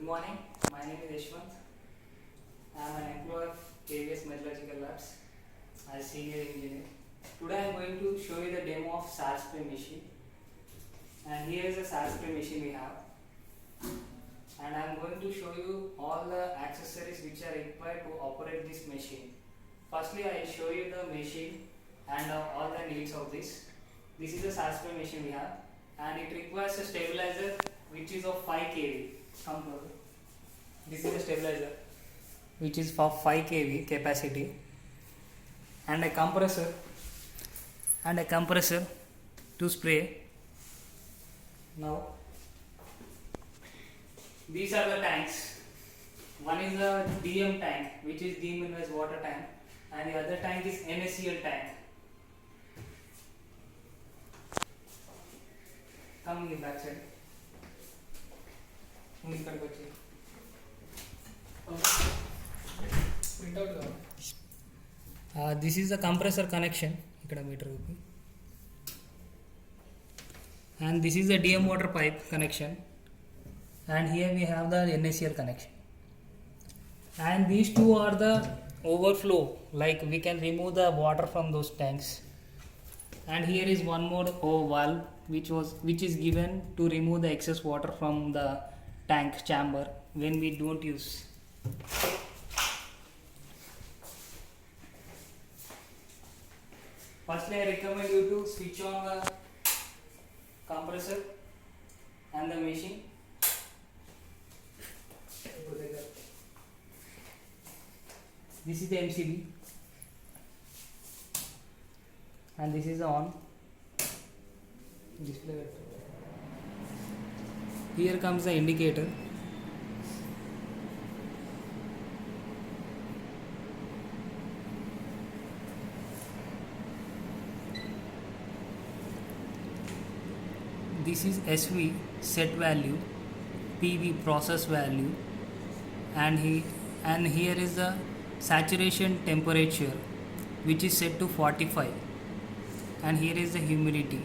morning, my name is Yashwant. I am an employee of KVS Metallurgical Labs as senior engineer. Today I am going to show you the demo of SAR spray machine. And here is the SAR spray machine we have. And I am going to show you all the accessories which are required to operate this machine. Firstly, I will show you the machine and all the needs of this. This is the SAR spray machine we have, and it requires a stabilizer which is of 5 kV. This is a stabilizer which is for 5 kV capacity, and a compressor to spray. Now these are the tanks. One is the DM tank, which is demineralized water tank, and the other tank is NaCl tank. Coming in back side. This is the compressor connection, and this is the DM water pipe connection, and here we have the NaCl connection, and these two are the overflow, like we can remove the water from those tanks. And here is one more valve which is given to remove the excess water from the tank chamber when we don't use. Firstly, I recommend you to switch on the compressor and the machine. This is the MCB, and this is the on display. Here comes the indicator. This is SV set value, PV process value, and here is the saturation temperature which is set to 45, and here is the humidity.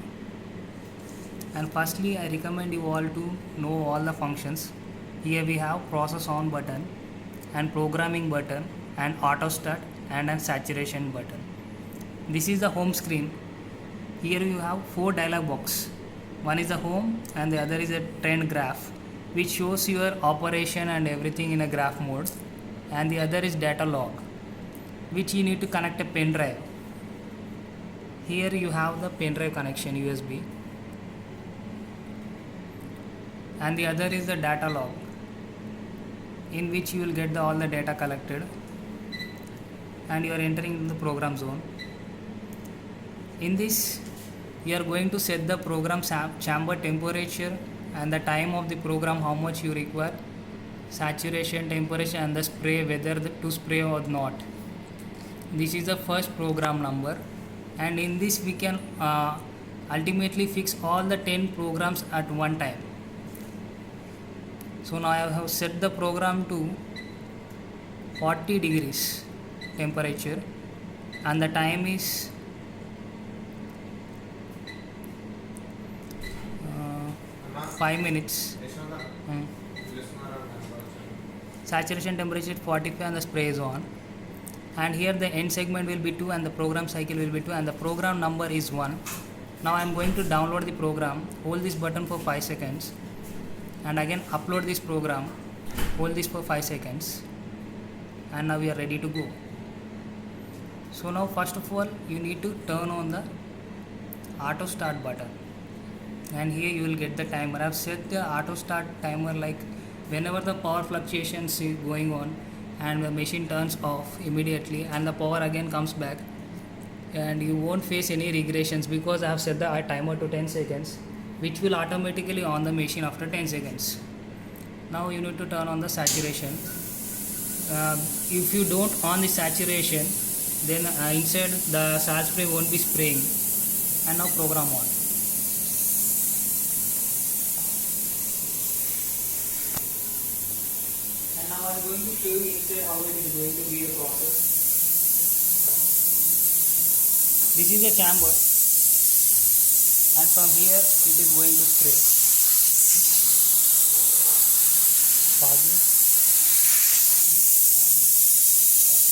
And firstly, I recommend you all to know all the functions. Here we have process on button and programming button and auto start and a saturation button. This is the home screen. Here you have 4 dialog box. One is the home and the other is a trend graph which shows your operation and everything in a graph mode, and the other is data log which you need to connect a pen drive. Here you have the pen drive connection USB, and the other is the data log in which you will get all the data collected, and you are entering the program zone. In this you are going to set the program chamber temperature and the time of the program, how much you require, saturation temperature, and the spray, whether to spray or not. This is the first program number, and in this we can ultimately fix all the 10 programs at one time. So now I have set the program to 40 degrees temperature, and the time is 5 minutes. Saturation temperature 45 and the spray is on, and here the end segment will be 2 and the program cycle will be 2 and the program number is 1. Now I am going to download the program. Hold this button for 5 seconds and again upload this program. Hold this for 5 seconds, and now we are ready to go. So now first of all you need to turn on the auto start button, and here you will get the timer. I have set the auto start timer like whenever the power fluctuations is going on and the machine turns off immediately and the power again comes back, and you won't face any regressions because I have set the timer to 10 seconds which will automatically on the machine after 10 seconds. Now you need to turn on the saturation. If you don't on the saturation, then inside the SAR spray won't be spraying. And now program on. And now I am going to show you inside how it is going to be a process. This is a chamber, and from here it is going to spray. foggy.